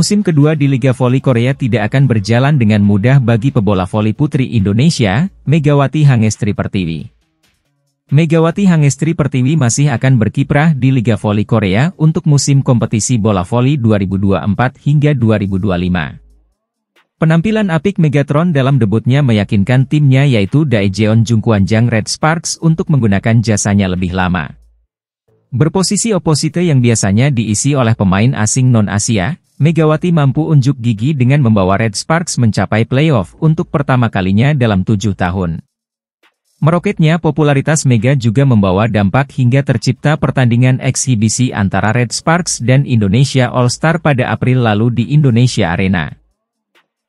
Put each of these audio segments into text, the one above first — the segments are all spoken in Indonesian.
Musim kedua di Liga Voli Korea tidak akan berjalan dengan mudah bagi pebola voli putri Indonesia, Megawati Hangestri Pertiwi. Megawati Hangestri Pertiwi masih akan berkiprah di Liga Voli Korea untuk musim kompetisi bola voli 2024 hingga 2025. Penampilan apik Megatron dalam debutnya meyakinkan timnya yaitu Daejeon Jungkwanjang Red Sparks untuk menggunakan jasanya lebih lama. Berposisi oposite yang biasanya diisi oleh pemain asing non-Asia, Megawati mampu unjuk gigi dengan membawa Red Sparks mencapai playoff untuk pertama kalinya dalam 7 tahun. Meroketnya popularitas Mega juga membawa dampak hingga tercipta pertandingan eksibisi antara Red Sparks dan Indonesia All Star pada April lalu di Indonesia Arena.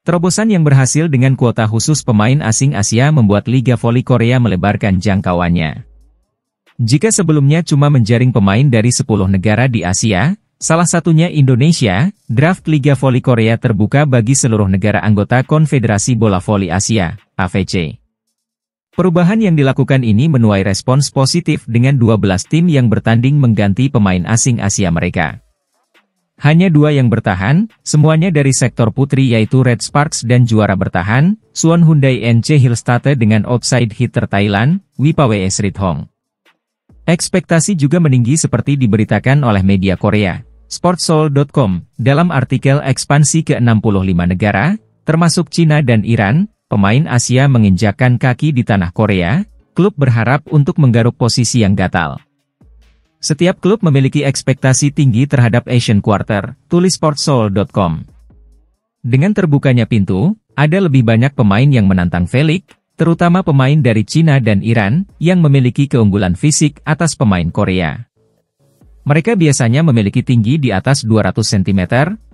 Terobosan yang berhasil dengan kuota khusus pemain asing Asia membuat Liga Voli Korea melebarkan jangkauannya. Jika sebelumnya cuma menjaring pemain dari 10 negara di Asia, salah satunya Indonesia, draft Liga Voli Korea terbuka bagi seluruh negara anggota Konfederasi Bola Voli Asia, AVC. Perubahan yang dilakukan ini menuai respons positif dengan 12 tim yang bertanding mengganti pemain asing Asia mereka. Hanya 2 yang bertahan, semuanya dari sektor putri yaitu Red Sparks dan juara bertahan, Suwon Hyundai NC Hillstate dengan outside hitter Thailand, Wipawe Srithong. Ekspektasi juga meninggi seperti diberitakan oleh media Korea, Sportsoul.com, dalam artikel ekspansi ke 65 negara, termasuk Cina dan Iran, pemain Asia menginjakkan kaki di tanah Korea, klub berharap untuk menggaruk posisi yang gatal. Setiap klub memiliki ekspektasi tinggi terhadap Asian Quarter, tulis Sportsoul.com. Dengan terbukanya pintu, ada lebih banyak pemain yang menantang Felix, terutama pemain dari Cina dan Iran, yang memiliki keunggulan fisik atas pemain Korea. Mereka biasanya memiliki tinggi di atas 200 cm,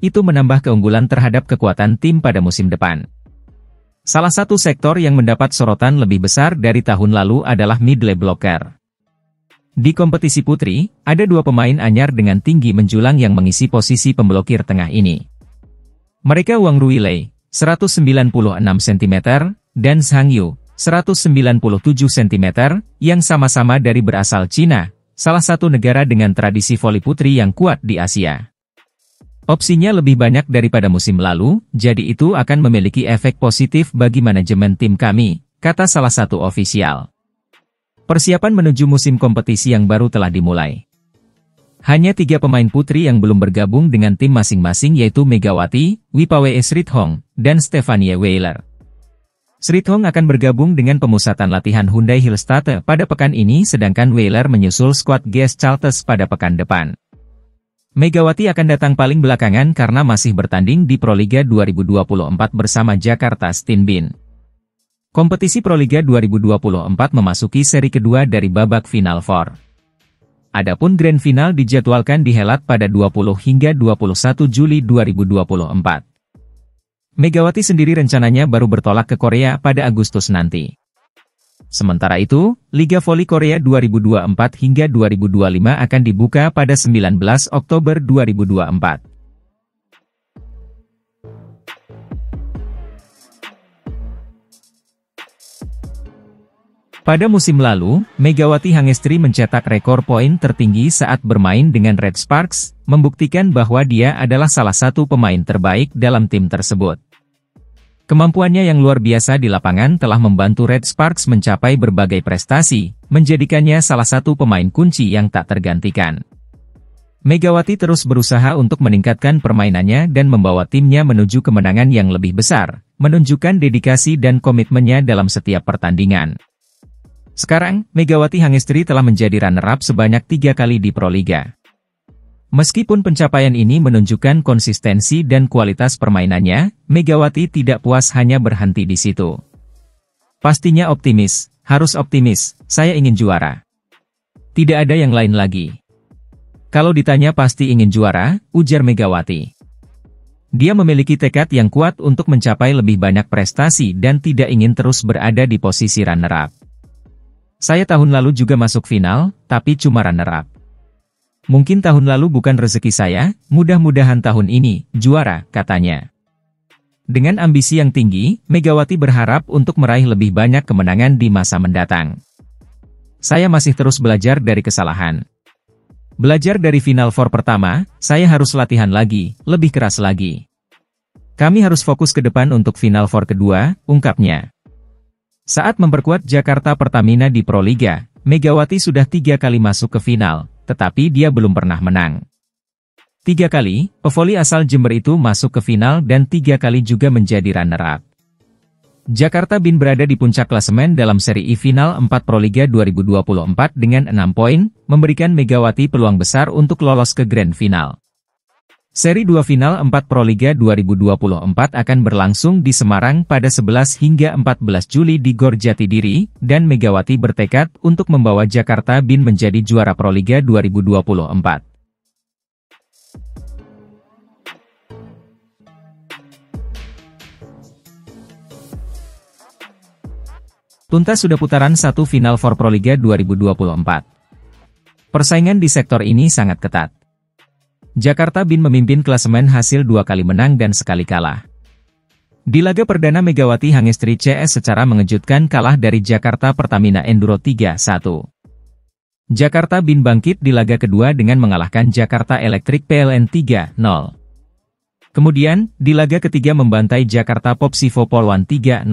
itu menambah keunggulan terhadap kekuatan tim pada musim depan. Salah satu sektor yang mendapat sorotan lebih besar dari tahun lalu adalah middle blocker. Di kompetisi putri, ada 2 pemain anyar dengan tinggi menjulang yang mengisi posisi pemblokir tengah ini. Mereka Wang Ruilei, 196 cm, dan Zhang Yu, 197 cm, yang sama-sama dari berasal Cina, salah satu negara dengan tradisi voli putri yang kuat di Asia. Opsinya lebih banyak daripada musim lalu, jadi itu akan memiliki efek positif bagi manajemen tim kami, kata salah satu ofisial. Persiapan menuju musim kompetisi yang baru telah dimulai. Hanya 3 pemain putri yang belum bergabung dengan tim masing-masing yaitu Megawati, Wipawe Srithong, dan Stefanie Weiler. Srithong akan bergabung dengan pemusatan latihan Hyundai Hillstate pada pekan ini sedangkan Weiler menyusul skuad GS Chalters pada pekan depan. Megawati akan datang paling belakangan karena masih bertanding di Proliga 2024 bersama Jakarta Stinbin. Kompetisi Proliga 2024 memasuki seri kedua dari babak Final Four. Adapun Grand Final dijadwalkan dihelat pada 20 hingga 21 Juli 2024. Megawati sendiri rencananya baru bertolak ke Korea pada Agustus nanti. Sementara itu, Liga Voli Korea 2024 hingga 2025 akan dibuka pada 19 Oktober 2024. Pada musim lalu, Megawati Hangestri mencetak rekor poin tertinggi saat bermain dengan Red Sparks, membuktikan bahwa dia adalah salah satu pemain terbaik dalam tim tersebut. Kemampuannya yang luar biasa di lapangan telah membantu Red Sparks mencapai berbagai prestasi, menjadikannya salah satu pemain kunci yang tak tergantikan. Megawati terus berusaha untuk meningkatkan permainannya dan membawa timnya menuju kemenangan yang lebih besar, menunjukkan dedikasi dan komitmennya dalam setiap pertandingan. Sekarang, Megawati Hangestri telah menjadi runner-up sebanyak 3 kali di Proliga. Meskipun pencapaian ini menunjukkan konsistensi dan kualitas permainannya, Megawati tidak puas hanya berhenti di situ. Pastinya optimis, harus optimis, saya ingin juara. Tidak ada yang lain lagi. Kalau ditanya pasti ingin juara, ujar Megawati. Dia memiliki tekad yang kuat untuk mencapai lebih banyak prestasi dan tidak ingin terus berada di posisi runner-up. Saya tahun lalu juga masuk final, tapi cuma runner-up. Mungkin tahun lalu bukan rezeki saya, mudah-mudahan tahun ini, juara, katanya. Dengan ambisi yang tinggi, Megawati berharap untuk meraih lebih banyak kemenangan di masa mendatang. Saya masih terus belajar dari kesalahan. Belajar dari Final Four pertama, saya harus latihan lagi, lebih keras lagi. Kami harus fokus ke depan untuk Final Four kedua, ungkapnya. Saat memperkuat Jakarta Pertamina di Proliga, Megawati sudah 3 kali masuk ke final, tetapi dia belum pernah menang. 3 kali, pevoli asal Jember itu masuk ke final dan 3 kali juga menjadi runner-up. Jakarta Bin berada di puncak klasemen dalam seri E Final 4 Proliga 2024 dengan 6 poin, memberikan Megawati peluang besar untuk lolos ke Grand Final. Seri 2 Final 4 Proliga 2024 akan berlangsung di Semarang pada 11 hingga 14 Juli di Gor Jatidiri, dan Megawati bertekad untuk membawa Jakarta Bin menjadi juara Proliga 2024. Tuntas sudah putaran 1 Final Four Proliga 2024. Persaingan di sektor ini sangat ketat. Jakarta Bin memimpin klasemen hasil 2 kali menang dan sekali kalah. Di laga perdana Megawati Hangestri CS secara mengejutkan kalah dari Jakarta Pertamina Enduro 3-1. Jakarta Bin bangkit di laga kedua dengan mengalahkan Jakarta Electric PLN 3-0. Kemudian, di laga ketiga membantai Jakarta Popsivo Polwan 3-0.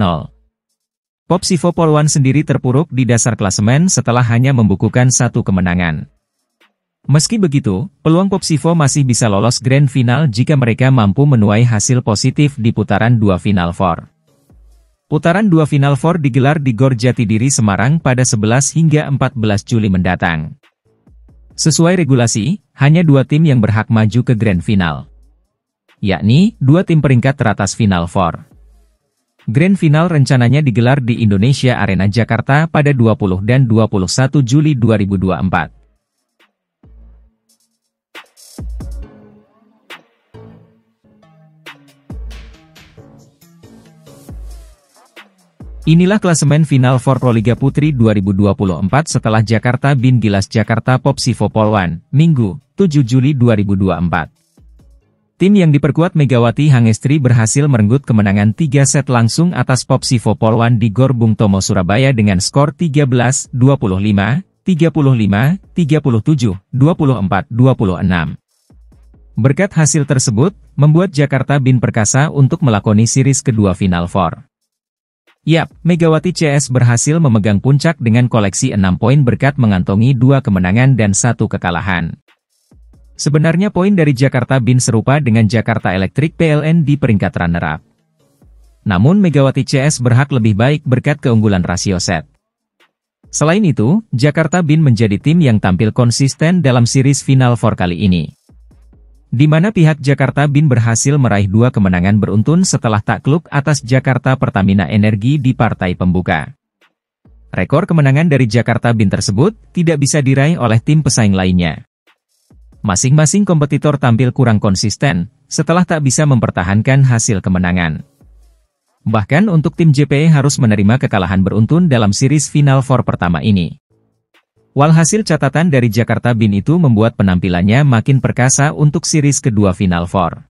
Popsivo Polwan sendiri terpuruk di dasar klasemen setelah hanya membukukan 1 kemenangan. Meski begitu, peluang Popsivo masih bisa lolos Grand Final jika mereka mampu menuai hasil positif di putaran 2 Final Four. Putaran 2 Final Four digelar di Gor Jatidiri Semarang pada 11 hingga 14 Juli mendatang. Sesuai regulasi, hanya 2 tim yang berhak maju ke Grand Final, yakni 2 tim peringkat teratas Final Four. Grand Final rencananya digelar di Indonesia Arena Jakarta pada 20 dan 21 Juli 2024. Inilah klasemen Final Four Proliga Putri 2024 setelah Jakarta Bin Gilas Jakarta Popsivo Polwan, Minggu, 7 Juli 2024. Tim yang diperkuat Megawati Hangestri berhasil merenggut kemenangan 3 set langsung atas Popsivo Polwan di Gor Bung Tomo Surabaya dengan skor 13-25, 35, 37, 24, 26. Berkat hasil tersebut, membuat Jakarta Bin perkasa untuk melakoni series kedua Final Four. Yap, Megawati CS berhasil memegang puncak dengan koleksi 6 poin berkat mengantongi 2 kemenangan dan 1 kekalahan. Sebenarnya poin dari Jakarta Bin serupa dengan Jakarta Electric PLN di peringkat runner-up. Namun Megawati CS berhak lebih baik berkat keunggulan rasio set. Selain itu, Jakarta Bin menjadi tim yang tampil konsisten dalam series Final Four kali ini, di mana pihak Jakarta Bin berhasil meraih 2 kemenangan beruntun setelah takluk atas Jakarta Pertamina Energi di partai pembuka. Rekor kemenangan dari Jakarta Bin tersebut tidak bisa diraih oleh tim pesaing lainnya. Masing-masing kompetitor tampil kurang konsisten setelah tak bisa mempertahankan hasil kemenangan. Bahkan untuk tim JPE harus menerima kekalahan beruntun dalam series Final Four pertama ini. Walhasil catatan dari Jakarta Bin itu membuat penampilannya makin perkasa untuk series kedua Final Four.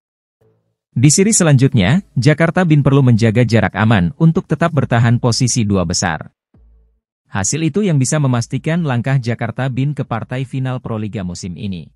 Di series selanjutnya, Jakarta Bin perlu menjaga jarak aman untuk tetap bertahan posisi 2 besar. Hasil itu yang bisa memastikan langkah Jakarta Bin ke partai final Proliga musim ini.